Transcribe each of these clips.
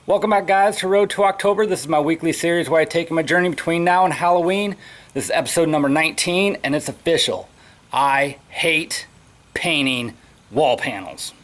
Welcome back, guys, to Road to October. This is my weekly series where I take my journey between now and Halloween. This is episode number 19, and it's official. I hate painting wall panels.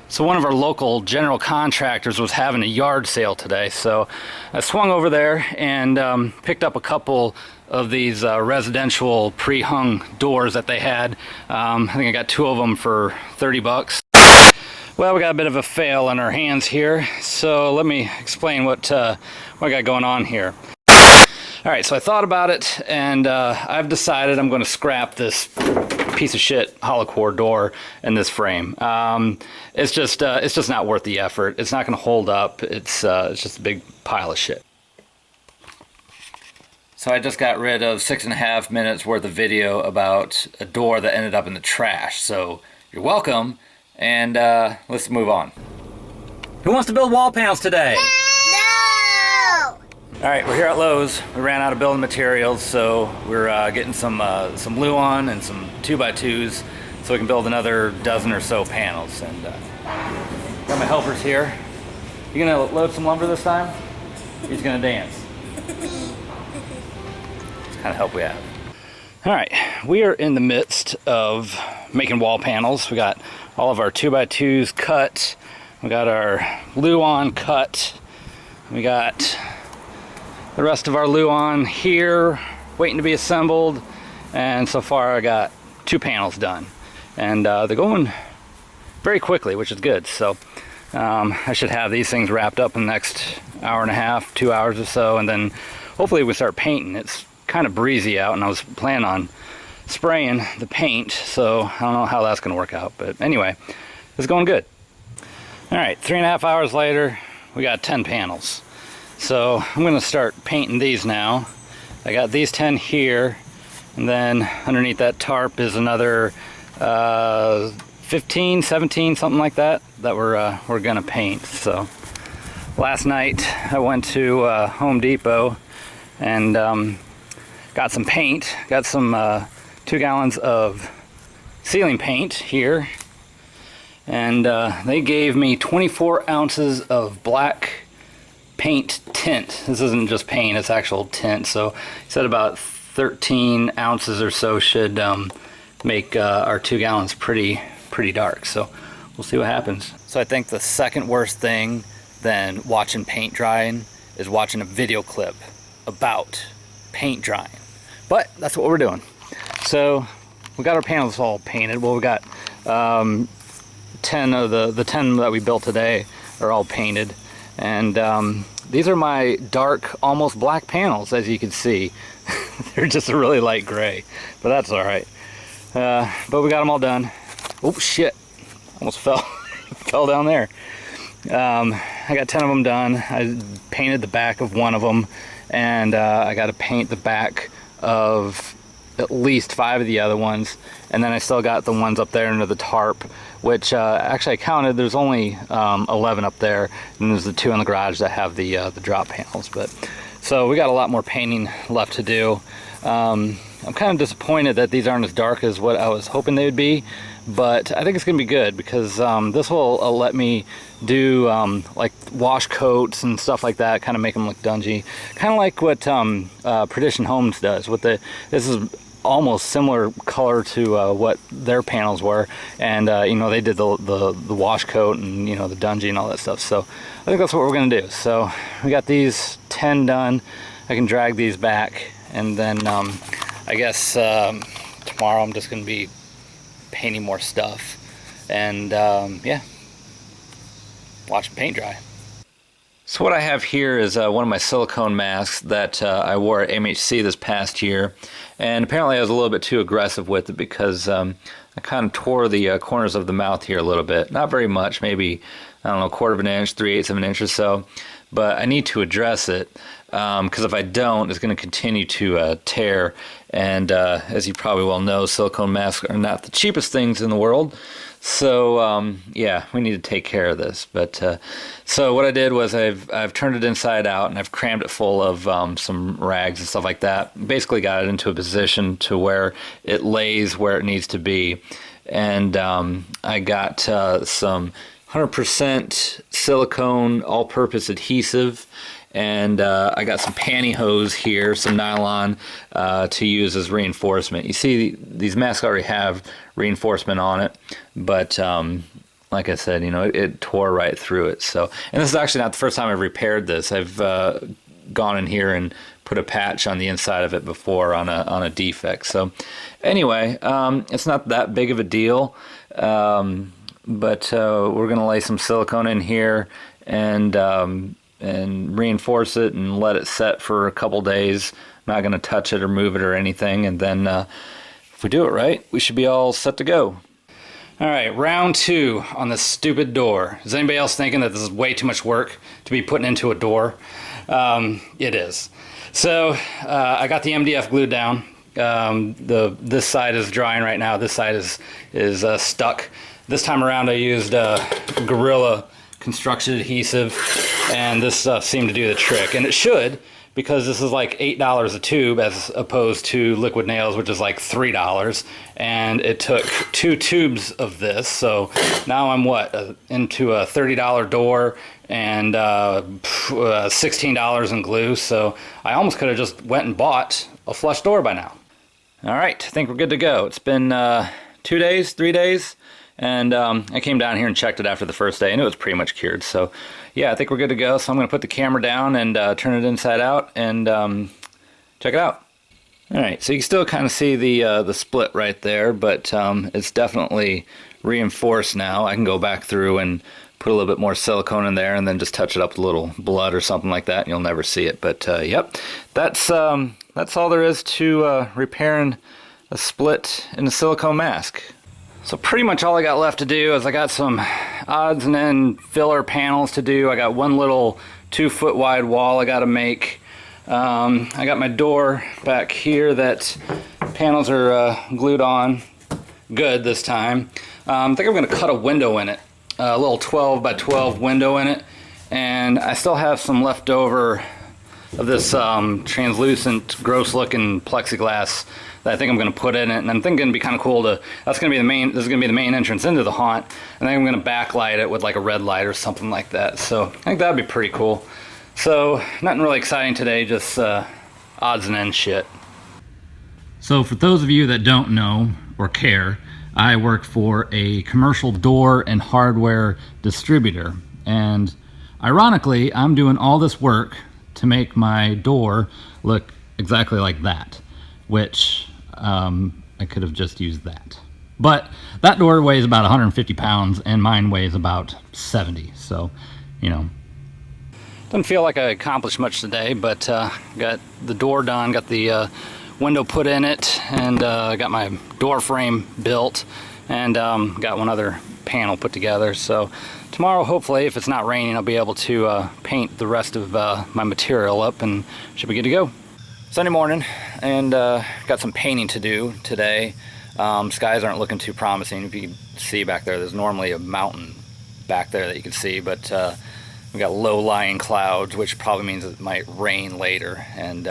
So one of our local general contractors was having a yard sale today, so I swung over there and picked up a couple of these residential pre-hung doors that they had. I think I got two of them for 30 bucks. Well, we got a bit of a fail on our hands here, so let me explain what I got going on here. Alright, so I thought about it, and I've decided I'm going to scrap this piece of shit hollow core door in this frame. It's just not worth the effort. It's not going to hold up. It's just a big pile of shit. So I just got rid of 6.5 minutes worth of video about a door that ended up in the trash. So you're welcome, and let's move on. Who wants to build wall panels today? Alright, we're here at Lowe's. We ran out of building materials, so we're getting some Luan and some 2x2s so we can build another dozen or so panels. And got my helpers here. You gonna load some lumber this time? He's gonna dance. It's kind of help we have. Alright, we are in the midst of making wall panels. We got all of our 2x2s cut. We got our Luan cut. We got the rest of our Luan here waiting to be assembled, and so far I got 2 panels done, and they're going very quickly, which is good. So I should have these things wrapped up in the next hour and a half, 2 hours or so, and then hopefully we start painting. It's kind of breezy out, and I was planning on spraying the paint, so I don't know how that's going to work out, but anyway, it's going good. Alright, 3.5 hours later, we got 10 panels. So I'm going to start painting these now. I got these 10 here, and then underneath that tarp is another 15, 17, something like that we're going to paint. So last night I went to Home Depot and got some paint. Got some 2 gallons of ceiling paint here, and they gave me 24 ounces of black paint tint. This isn't just paint, it's actual tint. So he said about 13 ounces or so should make our 2 gallons pretty dark. So we'll see what happens. So I think the second worst thing than watching paint drying is watching a video clip about paint drying. But that's what we're doing. So we got our panels all painted. Well, we got 10 of the 10 that we built today are all painted. And these are my dark, almost black panels, as you can see. They're just a really light gray, but that's all right. But we got them all done. Oh shit! Almost fell, fell down there. I got 10 of them done. I painted the back of one of them, and I got to paint the back of at least 5 of the other ones, and then I still got the ones up there under the tarp, which actually I counted, there's only 11 up there, and there's the 2 in the garage that have the drop panels. But so we got a lot more painting left to do. I'm kind of disappointed that these aren't as dark as what I was hoping they would be, but I think it's gonna be good because this will let me do like wash coats and stuff like that, kind of make them look dungy, kind of like what Perdition Homes does with this is almost similar color to what their panels were, and you know, they did the wash coat and, you know, the dungy and all that stuff. So I think that's what we're gonna do. So we got these 10 done. I can drag these back, and then I guess tomorrow I'm just gonna be painting more stuff, and yeah, watch paint dry. So what I have here is one of my silicone masks that I wore at MHC this past year, and apparently I was a little bit too aggressive with it because I kind of tore the corners of the mouth here a little bit. Not very much, maybe, I don't know, 1/4 of an inch, 3/8 of an inch or so. but I need to address it because if I don't, it's going to continue to tear. And as you probably well know, silicone masks are not the cheapest things in the world. So yeah, we need to take care of this. But so what I did was I've turned it inside out and I've crammed it full of some rags and stuff like that. Basically got it into a position to where it lays where it needs to be. And I got some 100% silicone all-purpose adhesive, and I got some pantyhose here, some nylon to use as reinforcement. You see, these masks already have reinforcement on it, but like I said, you know, it tore right through it. So, and this is actually not the first time I've repaired this. I've gone in here and put a patch on the inside of it before on a defect. So anyway, it's not that big of a deal, but we're going to lay some silicone in here and reinforce it and let it set for a couple days. I'm not going to touch it or move it or anything, and then if we do it right, we should be all set to go. All right, round 2 on this stupid door. Is anybody else thinking that this is way too much work to be putting into a door? It is. So I got the MDF glued down. This side is drying right now. This side is stuck. This time around I used Gorilla construction adhesive, and this seemed to do the trick. And it should, because this is like $8 a tube as opposed to liquid nails, which is like $3. And it took 2 tubes of this. So now I'm into a $30 door and $16 in glue. So I almost could have just went and bought a flush door by now. All right, I think we're good to go. It's been 2 days, 3 days, and I came down here and checked it after the first day, and it was pretty much cured. So yeah, I think we're good to go. So I'm going to put the camera down and turn it inside out and check it out. All right, so you can still kind of see the split right there, but it's definitely reinforced now. I can go back through and put a little bit more silicone in there and then just touch it up with a little blood or something like that, and you'll never see it. But yep, that's all there is to repairing a split in a silicone mask. So pretty much all I got left to do is I got some odds and end filler panels to do. I got one little 2-foot wide wall I got to make. I got my door back here that panels are glued on good this time. I think I'm going to cut a window in it, a little 12 by 12 window in it, and I still have some left over of this translucent, gross looking plexiglass that I think I'm going to put in it, and I'm thinking it'd be kind of cool to, this is going to be the main entrance into the haunt, and then I'm going to backlight it with like a red light or something like that. So I think that'd be pretty cool. So nothing really exciting today, just odds and ends shit. So for those of you that don't know or care, I work for a commercial door and hardware distributor, and ironically I'm doing all this work to make my door look exactly like that, which I could have just used that. But that door weighs about 150 pounds and mine weighs about 70, so you know. Doesn't feel like I accomplished much today, but got the door done, got the window put in it, and got my door frame built, and got one other panel put together. So tomorrow, hopefully, if it's not raining, I'll be able to paint the rest of my material up and should be good to go. Sunday morning, and got some painting to do today. Skies aren't looking too promising. If you can see back there's normally a mountain back there that you can see, but we got low-lying clouds, which probably means it might rain later. And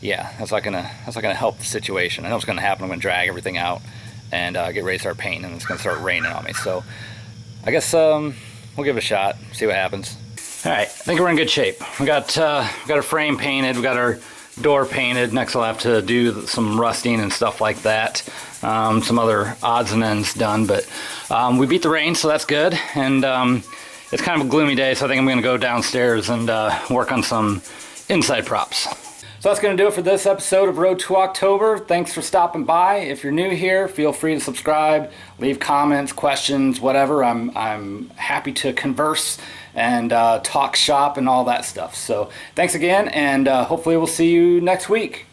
yeah, that's not gonna help the situation. I know it's gonna happen. I'm gonna drag everything out and get ready to start painting, and it's gonna start raining on me. So I guess we'll give it a shot, see what happens. All right, I think we're in good shape. We got our frame painted, we got our door painted. Next I'll have to do some rusting and stuff like that. Some other odds and ends done, but we beat the rain, so that's good. And it's kind of a gloomy day, so I think I'm gonna go downstairs and work on some inside props. So that's going to do it for this episode of Road to October. Thanks for stopping by. If you're new here, feel free to subscribe, leave comments, questions, whatever. I'm happy to converse and talk shop and all that stuff. So thanks again, and hopefully we'll see you next week.